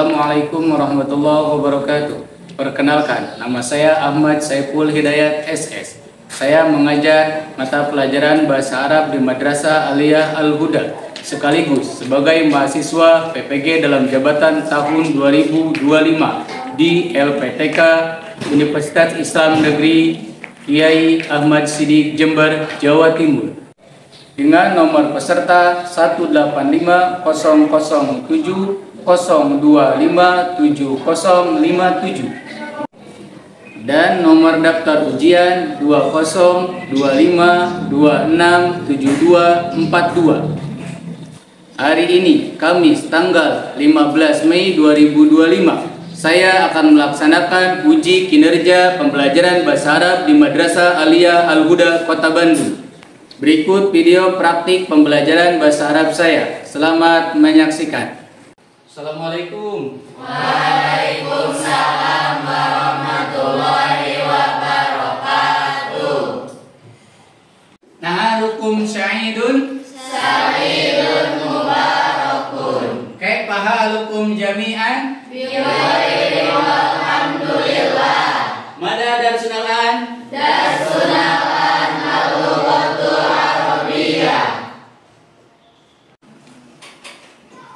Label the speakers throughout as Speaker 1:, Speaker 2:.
Speaker 1: Assalamualaikum warahmatullahi wabarakatuh. Perkenalkan, nama saya Ahmad Saiful Hidayat SS. Saya mengajar mata pelajaran Bahasa Arab di Madrasah Aliyah Al-Huda, sekaligus sebagai mahasiswa PPG dalam jabatan tahun 2025 di LPTK Universitas Islam Negeri Kiai Ahmad Siddiq Jember, Jawa Timur, dengan nomor peserta 18507025757 dan nomor daftar ujian 2025267242. Hari ini, Kamis tanggal 15 Mei 2025, saya akan melaksanakan uji kinerja pembelajaran Bahasa Arab di Madrasah Aliyah Al-Huda, Kota Bandung. Berikut video praktik pembelajaran Bahasa Arab saya. Selamat menyaksikan. Assalamualaikum.
Speaker 2: Waalaikumsalam warahmatullahi wabarakatuh.
Speaker 1: Nahalukum sya'idun
Speaker 2: Sa'idun mubarakun.
Speaker 1: Kaifa halukum jami'an?
Speaker 2: Biwairin walhamdulillah.
Speaker 1: Mada darsunal an?
Speaker 2: Darsunalan al-lughatul arabiyyah.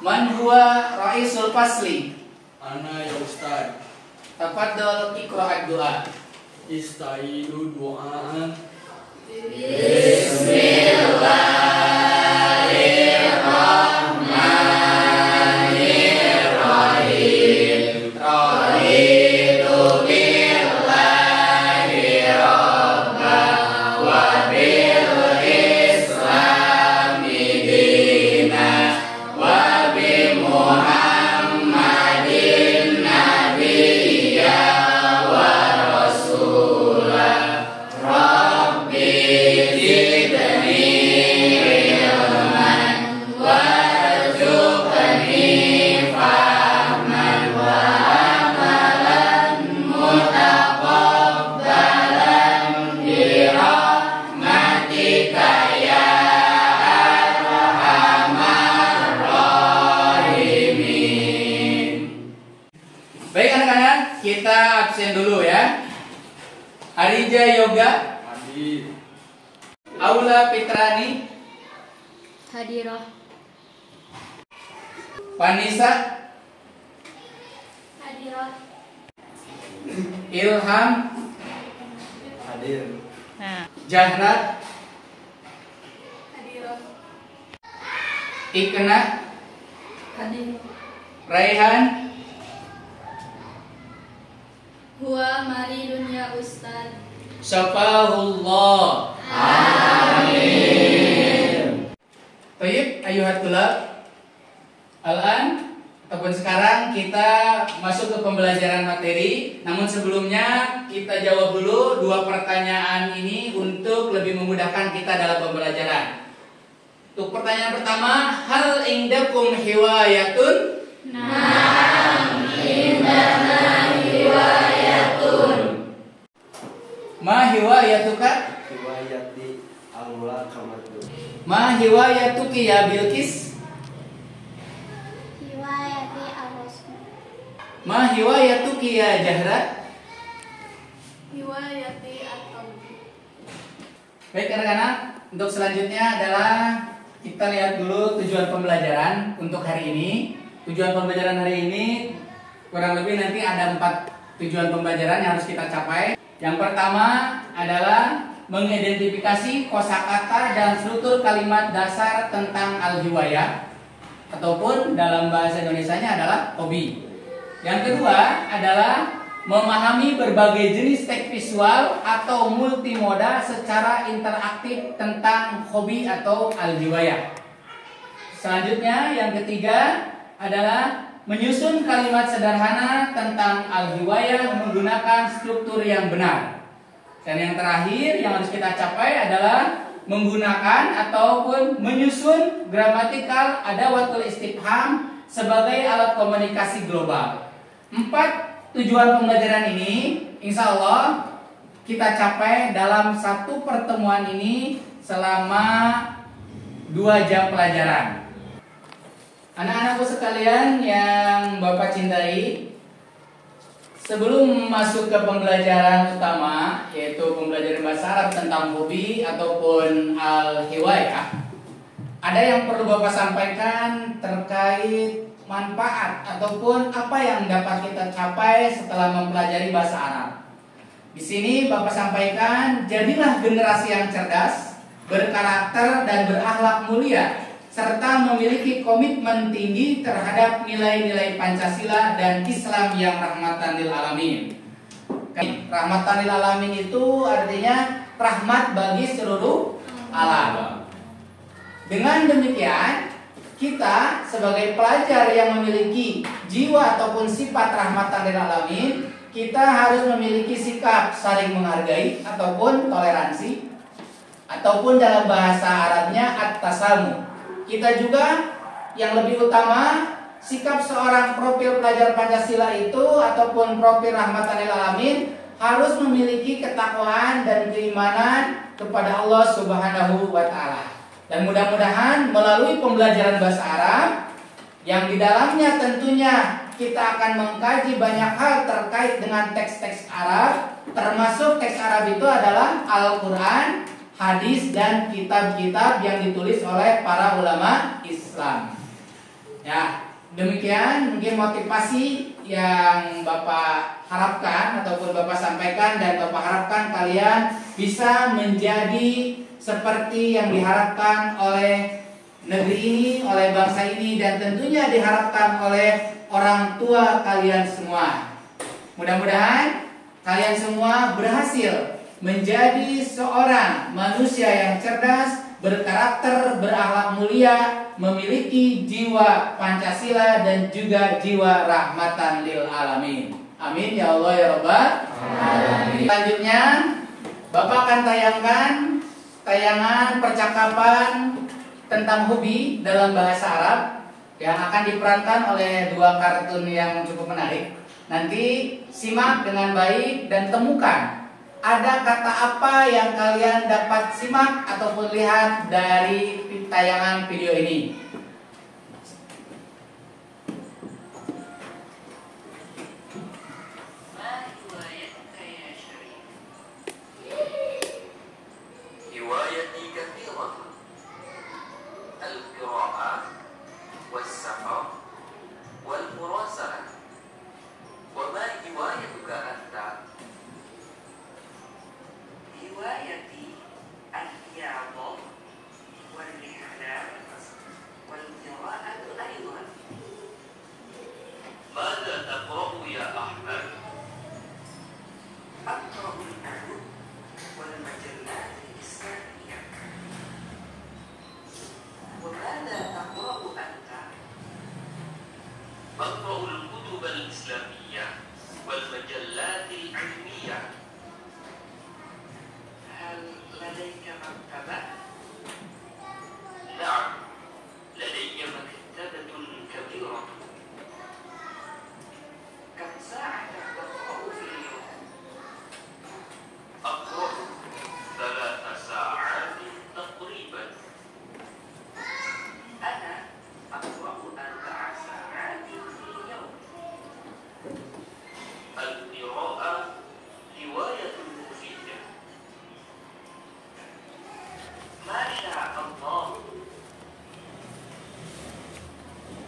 Speaker 1: Man huwa ra'isul fasli?
Speaker 3: Ana ya Ustaz.
Speaker 1: Tafadhol iqra' doa.
Speaker 3: Istaidu du'aan.
Speaker 2: Bismillahirrahmanirrahim. Raditu billahi rabban wa bil islami dinan wa bi Muhammadin nabiyya wa rasulah. Rabbi zidni ilman warzuqni fahman wa amalan mutaqabbalan bi rahmatika ya arhamar rahimin.
Speaker 1: Baik anak-anak, kita absen dulu ya. Arija Yoga,
Speaker 3: Hadir.
Speaker 1: Aula Fitrani,
Speaker 4: Hadirah.
Speaker 1: Vanessa,
Speaker 4: Hadirah.
Speaker 1: Ilham,
Speaker 3: Hadir.
Speaker 1: Jahrat,
Speaker 4: Hadirah.
Speaker 1: Ikna,
Speaker 4: Hadirah.
Speaker 1: Raihan,
Speaker 4: Huwa maridun ya Ustaz.
Speaker 1: Syafahullah.
Speaker 2: Amin.
Speaker 1: Tayyib, ayuhat tulab. Al-an ataupun sekarang kita masuk ke pembelajaran materi. Namun sebelumnya kita jawab dulu dua pertanyaan ini untuk lebih memudahkan kita dalam pembelajaran. Untuk pertanyaan pertama, hal indakum hiwayatun?
Speaker 2: Naam indana hiwayatun.
Speaker 1: Ma hiwayatuka?
Speaker 3: Riwayati al-mula kamatu.
Speaker 1: Ma hiwayatuki ya Bilqis?
Speaker 4: Hiwayati ar-rasul.
Speaker 1: Ma hiwayatuki ya Jahrat?
Speaker 4: Hiwayati at-tawbih.
Speaker 1: Baik anak-anak, untuk selanjutnya adalah kita lihat dulu tujuan pembelajaran untuk hari ini. Tujuan pembelajaran hari ini kurang lebih nanti ada 4 tujuan pembelajaran yang harus kita capai. Yang pertama adalah mengidentifikasi kosakata dan struktur kalimat dasar tentang al-hiwayah, ataupun dalam bahasa Indonesianya adalah hobi. Yang kedua adalah memahami berbagai jenis teks visual atau multimoda secara interaktif tentang hobi atau al-hiwayah. Selanjutnya yang ketiga adalah menyusun kalimat sederhana tentang al-hiwayah menggunakan struktur yang benar. Dan yang terakhir yang harus kita capai adalah menggunakan ataupun menyusun gramatikal adawatul istifham sebagai alat komunikasi global. 4 tujuan pembelajaran ini insya Allah kita capai dalam satu pertemuan ini selama 2 jam pelajaran. Anak-anakku sekalian yang Bapak cintai, sebelum masuk ke pembelajaran utama, yaitu pembelajaran bahasa Arab tentang hobi ataupun al-hiwayah, ada yang perlu Bapak sampaikan terkait manfaat ataupun apa yang dapat kita capai setelah mempelajari bahasa Arab. Di sini Bapak sampaikan, jadilah generasi yang cerdas, berkarakter dan berakhlak mulia, serta memiliki komitmen tinggi terhadap nilai-nilai Pancasila dan Islam yang rahmatan lil alamin. Rahmatan lil alamin itu artinya rahmat bagi seluruh alam. Dengan demikian, kita sebagai pelajar yang memiliki jiwa ataupun sifat rahmatan lil alamin, kita harus memiliki sikap saling menghargai ataupun toleransi, ataupun dalam bahasa Arabnya at-tasamuh. Kita juga yang lebih utama, sikap seorang profil pelajar Pancasila itu ataupun profil rahmatan lil alamin harus memiliki ketakwaan dan keimanan kepada Allah Subhanahu wa taala. Dan mudah-mudahan melalui pembelajaran bahasa Arab yang di dalamnya tentunya kita akan mengkaji banyak hal terkait dengan teks-teks Arab, termasuk teks Arab itu adalah Al-Quran, hadis, dan kitab-kitab yang ditulis oleh para ulama Islam. Ya, demikian mungkin motivasi yang Bapak harapkan ataupun Bapak sampaikan, dan Bapak harapkan kalian bisa menjadi seperti yang diharapkan oleh negeri ini, oleh bangsa ini, dan tentunya diharapkan oleh orang tua kalian semua. Mudah-mudahan kalian semua berhasil menjadi seorang manusia yang cerdas, berkarakter, berakhlak mulia, memiliki jiwa Pancasila dan juga jiwa rahmatan lil alamin. Amin ya Allah ya Rabbal alamin. Selanjutnya Bapak akan tayangkan tayangan percakapan tentang hobi dalam bahasa Arab yang akan diperankan oleh dua kartun yang cukup menarik. Nanti simak dengan baik dan temukan ada kata apa yang kalian dapat simak ataupun lihat dari tayangan video ini.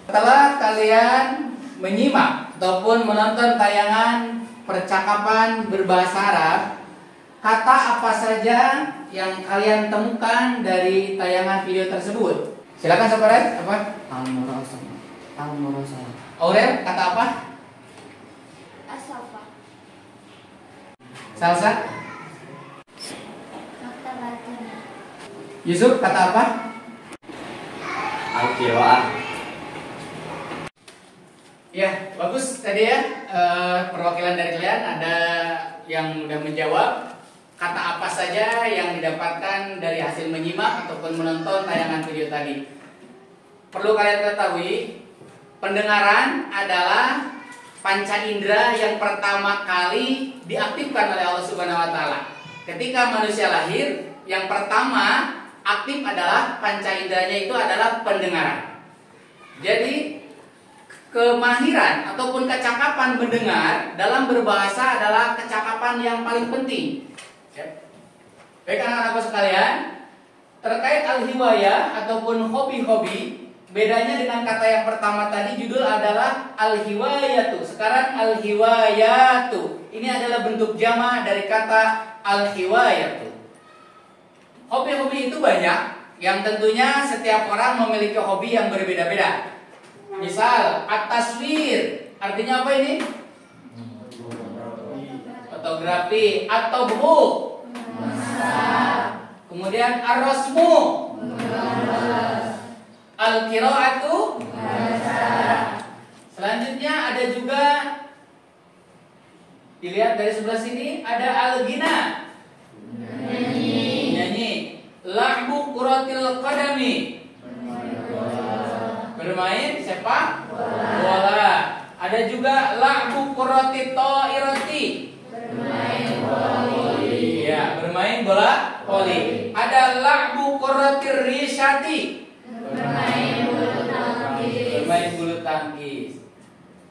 Speaker 1: Setelah kalian menyimak ataupun menonton tayangan percakapan berbahasa Arab, kata apa saja yang kalian temukan dari tayangan video tersebut? Silakan Sobat. Apa? Al-Murasal. Aurel, kata apa?
Speaker 4: Asafa.
Speaker 1: Salsa.
Speaker 4: Maktabatun.
Speaker 1: Yusuf, kata apa?
Speaker 3: Al-Qiraah.
Speaker 1: Ya, bagus tadi ya, perwakilan dari kalian ada yang udah menjawab kata apa saja yang didapatkan dari hasil menyimak ataupun menonton tayangan video tadi. Perlu kalian ketahui, pendengaran adalah panca indera yang pertama kali diaktifkan oleh Allah Subhanahu wa taala. Ketika manusia lahir, yang pertama aktif adalah panca inderanya itu adalah pendengaran. Jadi kemahiran ataupun kecakapan mendengar dalam berbahasa adalah kecakapan yang paling penting. Baik anak-anakku sekalian, terkait al-hiwayah ataupun hobi-hobi, bedanya dengan kata yang pertama tadi judul adalah al-hiwayatu. Sekarang al-hiwayatu. Ini adalah bentuk jama dari kata al-hiwayatu. Hobi-hobi itu banyak, yang tentunya setiap orang memiliki hobi yang berbeda-beda. Misal, at-taswir, artinya apa ini? Fotografi. At-tabhu, kemudian ar-rasmu, al-qiraatu. Selanjutnya ada juga, dilihat dari sebelah sini, ada al-ghina, nyanyi. La'bu kuratil qadami, bermain sepak bola. Ada juga la'bu kurati ta'irati, ya, bermain bola voli. Ada la'bu kuratir risyati, bermain bulu tangkis.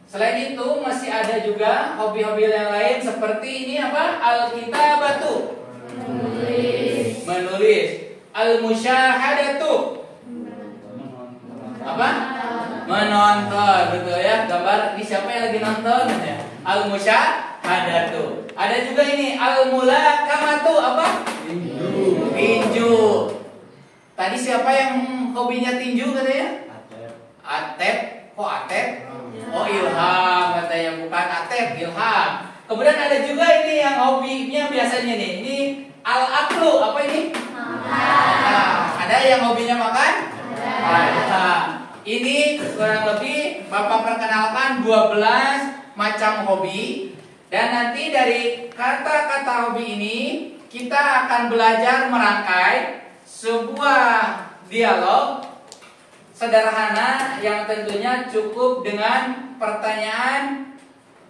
Speaker 1: Selain itu masih ada juga hobi-hobi yang lain seperti ini apa? Al-kitabatu, menulis. Al-musyahadatu, apa? Menonton, betul ya. Gambar ini siapa yang lagi nonton ya? Al-musyahadatu. Ada juga ini al-mulakamatu, apa? Tinju. Tadi siapa yang hobinya tinju katanya? Atep. Kok Atep? Oh, Ilham katanya, bukan Atep, Ilham. Kemudian ada juga ini yang hobinya biasanya nih. Ini al-aklu, apa ini? Ada yang hobinya makan? Ini kurang lebih Bapak perkenalkan 12 macam hobi. Dan nanti dari kata-kata hobi ini kita akan belajar merangkai sebuah dialog sederhana yang tentunya cukup dengan pertanyaan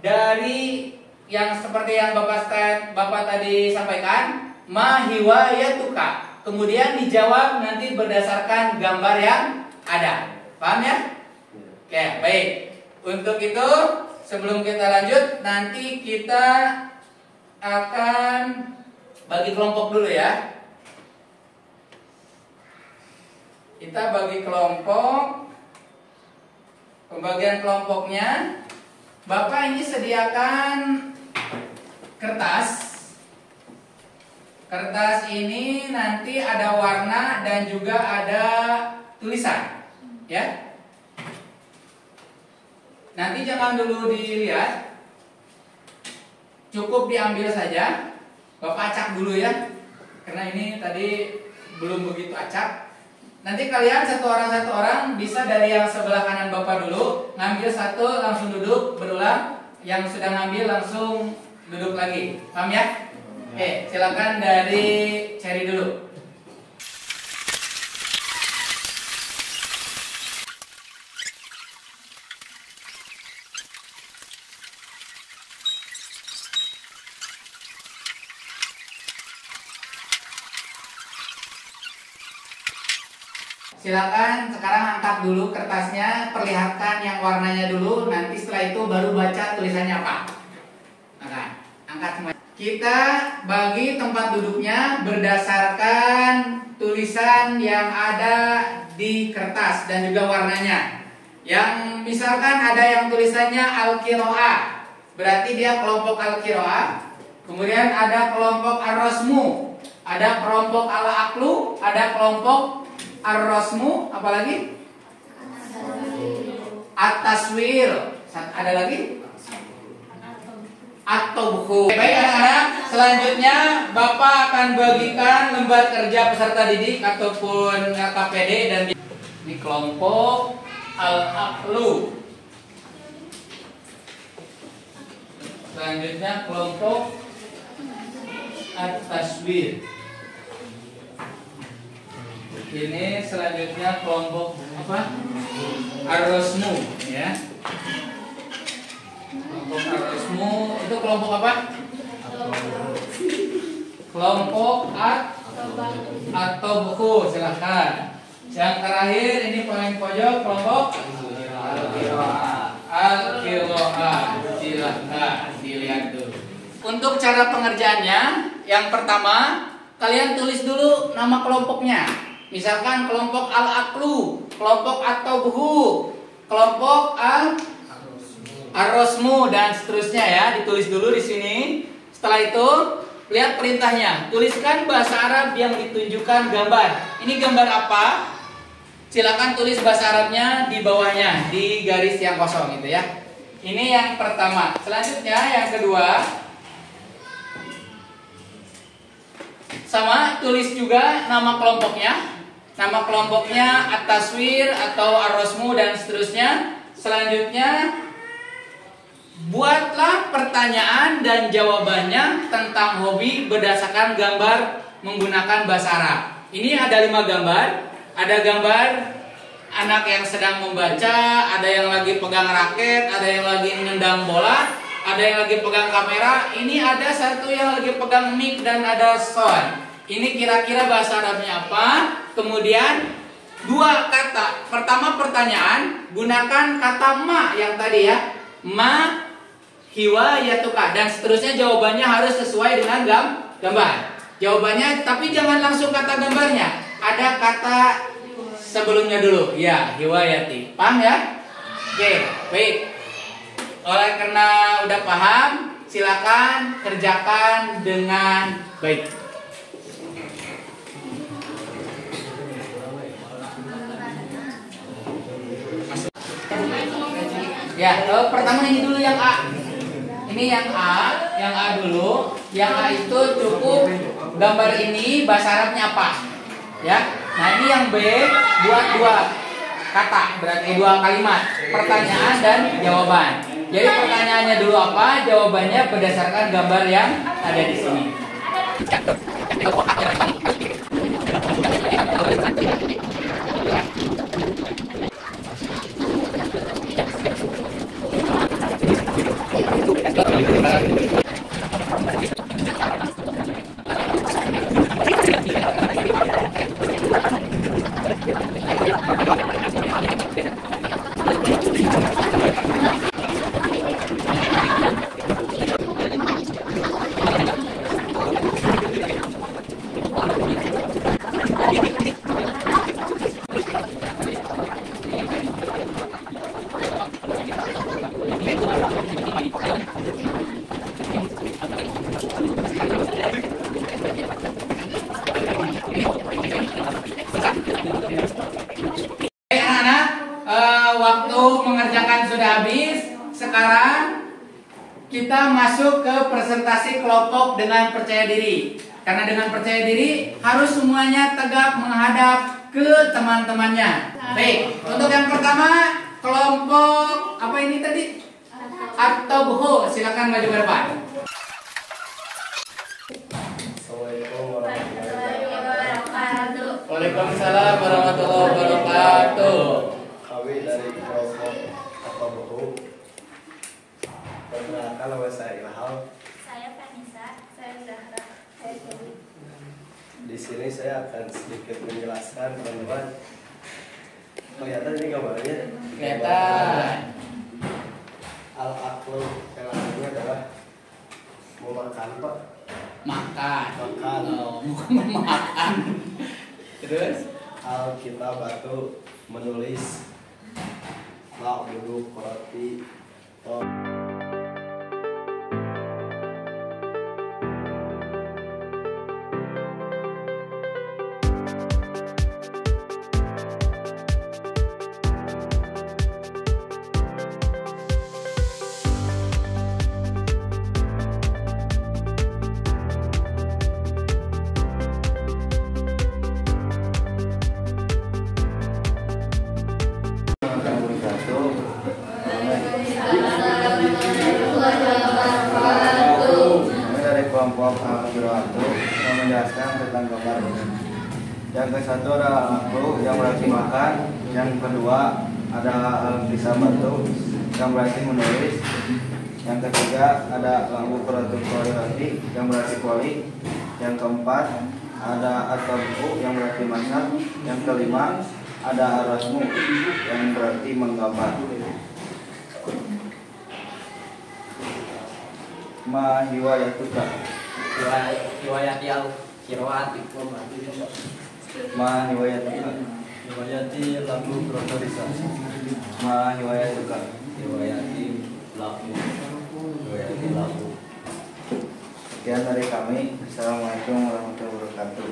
Speaker 1: dari yang seperti yang Bapak tadi sampaikan, ma hiwayatuka. Kemudian dijawab nanti berdasarkan gambar yang ada. Paham ya? Oke, baik. Untuk itu sebelum kita lanjut, nanti kita akan bagi kelompok dulu ya. Kita bagi kelompok. Pembagian kelompoknya, Bapak ini sediakan kertas. Kertas ini nanti ada warna dan juga ada tulisan, ya. Nanti jangan dulu dilihat, cukup diambil saja. Bapak acak dulu ya, karena ini tadi belum begitu acak. Nanti kalian satu orang bisa dari yang sebelah kanan Bapak dulu, ngambil satu langsung duduk berulang, yang sudah ngambil langsung duduk lagi, paham ya? Oke, silakan dari Cherry dulu. Silakan sekarang angkat dulu kertasnya, perlihatkan yang warnanya dulu, nanti setelah itu baru baca tulisannya apa. Angkat semua. Kita bagi tempat duduknya berdasarkan tulisan yang ada di kertas dan juga warnanya. Yang misalkan ada yang tulisannya al-qiraah, berarti dia kelompok al-qiraah. Kemudian ada kelompok ar-rasmu, ada kelompok al-aqlu, ada kelompok ar-rasmu, apalagi? At-taswir. Ada lagi? At-tabhu. Baik anak-anak, selanjutnya Bapak akan bagikan lembar kerja peserta didik ataupun KPD dan di kelompok al-aqlu. Selanjutnya kelompok at-taswir. Ini selanjutnya kelompok apa? Ar-rasmu, ya. Kelompok ar-rasmu itu kelompok apa? Kelompok at-tabhu, silakan. Yang terakhir ini paling pojok kelompok Al-Qiro'ah. Silahkan dilihat dulu. Untuk cara pengerjaannya, yang pertama kalian tulis dulu nama kelompoknya. Misalkan kelompok Al-Aqlu, kelompok At-Tabhu, kelompok Ar-Rosmu dan seterusnya ya, ditulis dulu di sini. Setelah itu lihat perintahnya, tuliskan bahasa Arab yang ditunjukkan gambar. Ini gambar apa? Silakan tulis bahasa Arabnya di bawahnya, di garis yang kosong gitu ya. Ini yang pertama. Selanjutnya yang kedua, sama tulis juga nama kelompoknya. Nama kelompoknya At-Taswir atau Ar-Rosmu dan seterusnya. Selanjutnya buatlah pertanyaan dan jawabannya tentang hobi berdasarkan gambar menggunakan bahasa Arab. Ini ada 5 gambar. Ada gambar anak yang sedang membaca, ada yang lagi pegang raket, ada yang lagi nendang bola, ada yang lagi pegang kamera. Ini ada satu yang lagi pegang mic dan ada sound. Ini kira-kira bahasa Arabnya apa? Kemudian 2 kata. Pertama pertanyaan, gunakan kata ma yang tadi ya. Ma hiwayatuka dan seterusnya, jawabannya harus sesuai dengan gambar. Jawabannya tapi jangan langsung kata gambarnya. Ada kata sebelumnya dulu. Ya, hiwayati. Paham ya? Oke, baik. Oleh karena udah paham, silakan kerjakan dengan baik. Ya, pertama ini dulu yang A. Ini yang A dulu. Yang A itu cukup gambar ini bahasa Arabnya apa? Ya. Nah, ini yang B buat 2 kata, berarti 2 kalimat, pertanyaan dan jawaban. Jadi pertanyaannya dulu apa? Jawabannya berdasarkan gambar yang ada di sini. Waktu mengerjakan sudah habis. Sekarang kita masuk ke presentasi kelompok dengan percaya diri. Karena dengan percaya diri harus semuanya tegak menghadap ke teman-temannya. Baik, untuk yang pertama kelompok apa ini tadi? At-Tabhu, silakan maju ke depan. Waalaikumsalam warahmatullahi wabarakatuh.
Speaker 3: Kami dari kelompok At-Tabhu. Perkenalkan nama saya Ilham.
Speaker 4: Saya Vanessa. Saya Zahra. Saya Dewi.
Speaker 3: Di sini saya akan sedikit menjelaskan teman-teman. Kelihatan ini gambarnya?
Speaker 1: Kelihatan.
Speaker 3: Al-Aqlu yang artinya adalah memakan, Pak.
Speaker 1: Makan.
Speaker 3: Makan.
Speaker 1: Oh, bukan memakan. Terus?
Speaker 3: Al-Kitabatu menulis. Ma'budu qurati.
Speaker 5: Kelompok Al-Qiro'atu yang menjelaskan tentang gambar ini. Yang ke-1 adalah Al-Aqlu yang berarti makan. Yang kedua adalah Al-Kisabatu yang berarti menulis. Yang ketiga ada Al-Buqratu Qurati yang berarti kuali. Yang keempat ada At-Tabhu yang berarti masak. Yang kelima ada Ar-Rasmu yang berarti menggambar. Ma hiwayatuka.
Speaker 3: Riwayati al qiraati.
Speaker 5: Ma hiwayatuka.
Speaker 3: Riwayati lagu krotorisa.
Speaker 5: Ma hiwayatuka.
Speaker 3: Riwayati lagu. Riwayati lagu.
Speaker 5: Sekian dari kami. Assalamualaikum warahmatullahi wabarakatuh.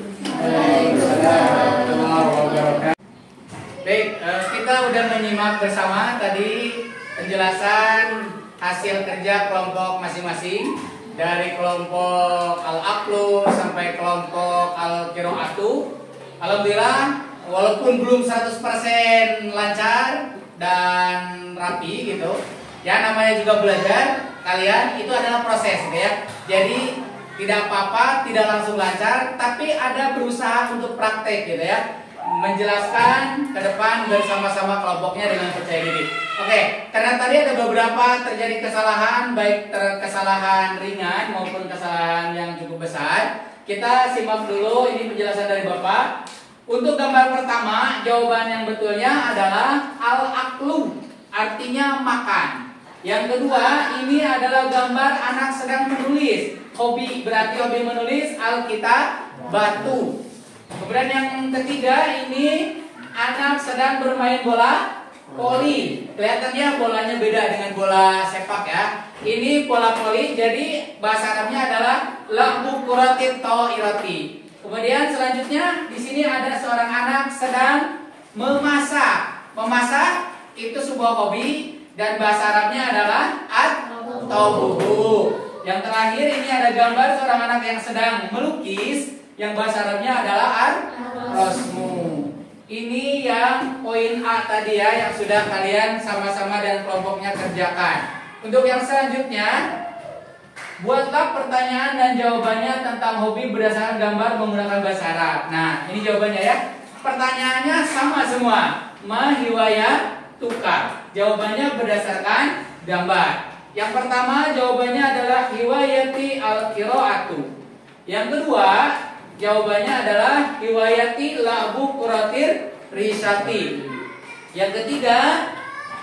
Speaker 1: Baik, kita udah menyimak bersama tadi penjelasan hasil kerja kelompok masing-masing dari kelompok Al-Aqlu sampai kelompok Al-Qiraatu. Alhamdulillah, walaupun belum 100% lancar dan rapi gitu, ya namanya juga belajar, kalian itu adalah proses gitu ya. Jadi tidak apa-apa, tidak langsung lancar, tapi ada berusaha untuk praktek gitu ya, menjelaskan ke depan bersama-sama kelompoknya dengan percaya diri. Oke, karena tadi ada beberapa terjadi kesalahan, baik kesalahan ringan maupun kesalahan yang cukup besar. Kita simak dulu ini penjelasan dari Bapak. Untuk gambar pertama, jawaban yang betulnya adalah al-aqlu, artinya makan. Yang kedua, ini adalah gambar anak sedang menulis. Hobi, berarti hobi menulis, alkitab, batu. Kemudian yang ketiga, ini anak sedang bermain bola voli. Kelihatannya bolanya beda dengan bola sepak ya. Ini bola voli, jadi bahasa Arabnya adalah lahu kuratit ta'irati. Kemudian selanjutnya di sini ada seorang anak sedang memasak. Memasak itu sebuah hobi dan bahasa Arabnya adalah at-tawbuhu. Yang terakhir ini ada gambar seorang anak yang sedang melukis, yang bahasa Arabnya adalah ar-rasmu. Ini yang poin A tadi ya, yang sudah kalian sama-sama dan kelompoknya kerjakan. Untuk yang selanjutnya, buatlah pertanyaan dan jawabannya tentang hobi berdasarkan gambar menggunakan bahasa Arab. Nah, ini jawabannya ya. Pertanyaannya sama semua. Ma hiwayatuka. Jawabannya berdasarkan gambar. Yang pertama jawabannya adalah hiwayati al-qiraatu. Yang kedua jawabannya adalah hiwayati labu kuratir risati. Yang ketiga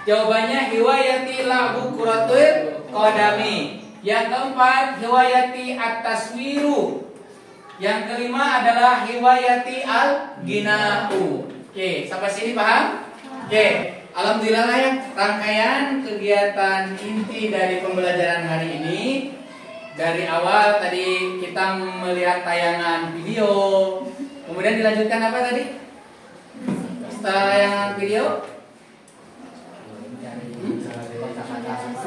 Speaker 1: jawabannya hiwayati labu kuratir kodami. Yang keempat hiwayati at-taswiru. Yang kelima adalah hiwayati al-gina'u. Oke, sampai sini paham? Oke, alhamdulillah ya, rangkaian kegiatan inti dari pembelajaran hari ini. Dari awal tadi kita melihat tayangan video, kemudian dilanjutkan apa tadi? Setelah tayangan video,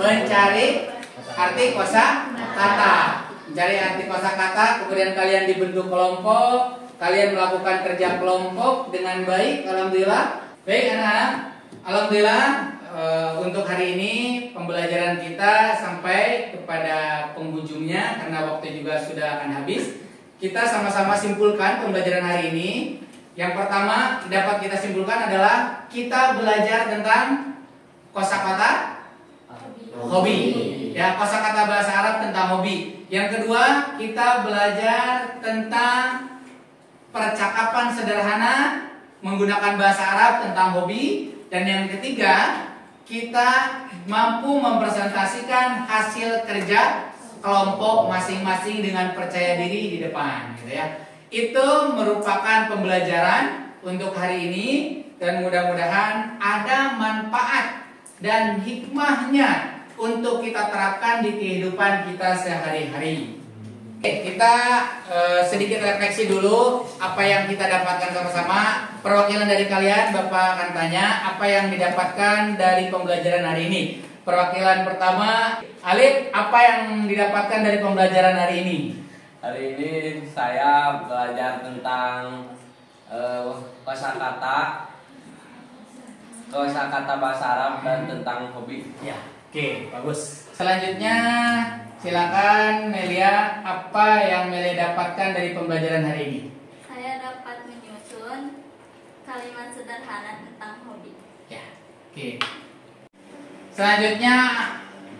Speaker 1: mencari arti kosakata. Mencari arti kosakata, kemudian kalian dibentuk kelompok, kalian melakukan kerja kelompok dengan baik, alhamdulillah. Baik anak-anak, alhamdulillah untuk hari ini pembelajaran kita sampai kepada penghujungnya karena waktu juga sudah akan habis. Kita sama-sama simpulkan pembelajaran hari ini. Yang pertama dapat kita simpulkan adalah kita belajar tentang kosakata hobi. Ya, kosakata bahasa Arab tentang hobi. Yang kedua, kita belajar tentang percakapan sederhana menggunakan bahasa Arab tentang hobi. Dan yang ketiga, kita mampu mempresentasikan hasil kerja kelompok masing-masing dengan percaya diri di depan, gitu ya. Itu merupakan pembelajaran untuk hari ini dan mudah-mudahan ada manfaat dan hikmahnya untuk kita terapkan di kehidupan kita sehari-hari. Oke, kita sedikit refleksi dulu apa yang kita dapatkan sama-sama. Perwakilan dari kalian, Bapak akan tanya apa yang didapatkan dari pembelajaran hari ini. Perwakilan pertama, Alif, apa yang didapatkan dari pembelajaran hari ini?
Speaker 3: Hari ini saya belajar tentang kosakata bahasa Arab dan tentang hobi.
Speaker 1: Ya, oke, bagus. Selanjutnya silakan Melia, apa yang Melia dapatkan dari pembelajaran hari ini?
Speaker 4: Saya dapat menyusun kalimat sederhana tentang hobi.
Speaker 1: Ya, oke. Selanjutnya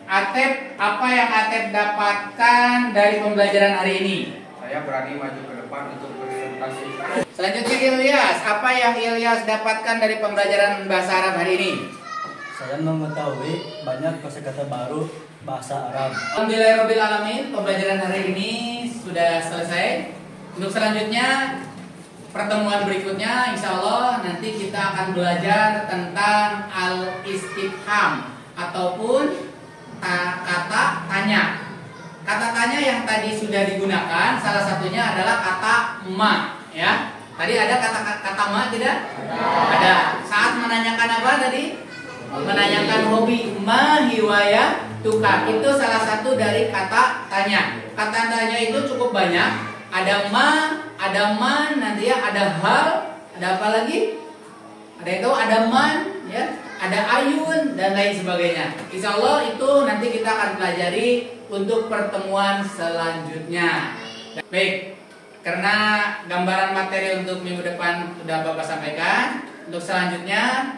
Speaker 1: Atep, apa yang Atep dapatkan dari pembelajaran hari ini?
Speaker 5: Saya berani maju ke depan untuk presentasi.
Speaker 1: Selanjutnya Ilyas, apa yang Ilyas dapatkan dari pembelajaran bahasa Arab hari ini?
Speaker 6: Saya mengetahui banyak kosakata baru
Speaker 3: bahasa Arab.
Speaker 1: Alhamdulillahirrabbilalamin, pembelajaran hari ini sudah selesai. Untuk selanjutnya, pertemuan berikutnya insya Allah nanti kita akan belajar tentang al-istifham ataupun kata tanya. Kata tanya yang tadi sudah digunakan salah satunya adalah kata ma, ya. Tadi ada kata ma tidak? Ada. Saat menanyakan apa tadi? Menanyakan hobi, ma hiwaya tuka. Itu salah satu dari kata tanya. Kata tanya itu cukup banyak. Ada ma, ada man, nanti ya ada hal, ada apa lagi? Ada itu, ada man, ya, ada ayun dan lain sebagainya. Insya Allah itu nanti kita akan pelajari untuk pertemuan selanjutnya. Baik, karena gambaran materi untuk minggu depan sudah Bapak sampaikan. Untuk selanjutnya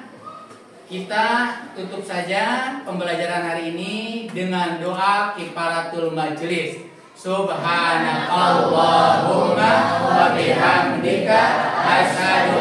Speaker 1: kita tutup saja pembelajaran hari ini dengan doa kifaratul majelis. Subhanakallahumma wa bihamdika asyhadu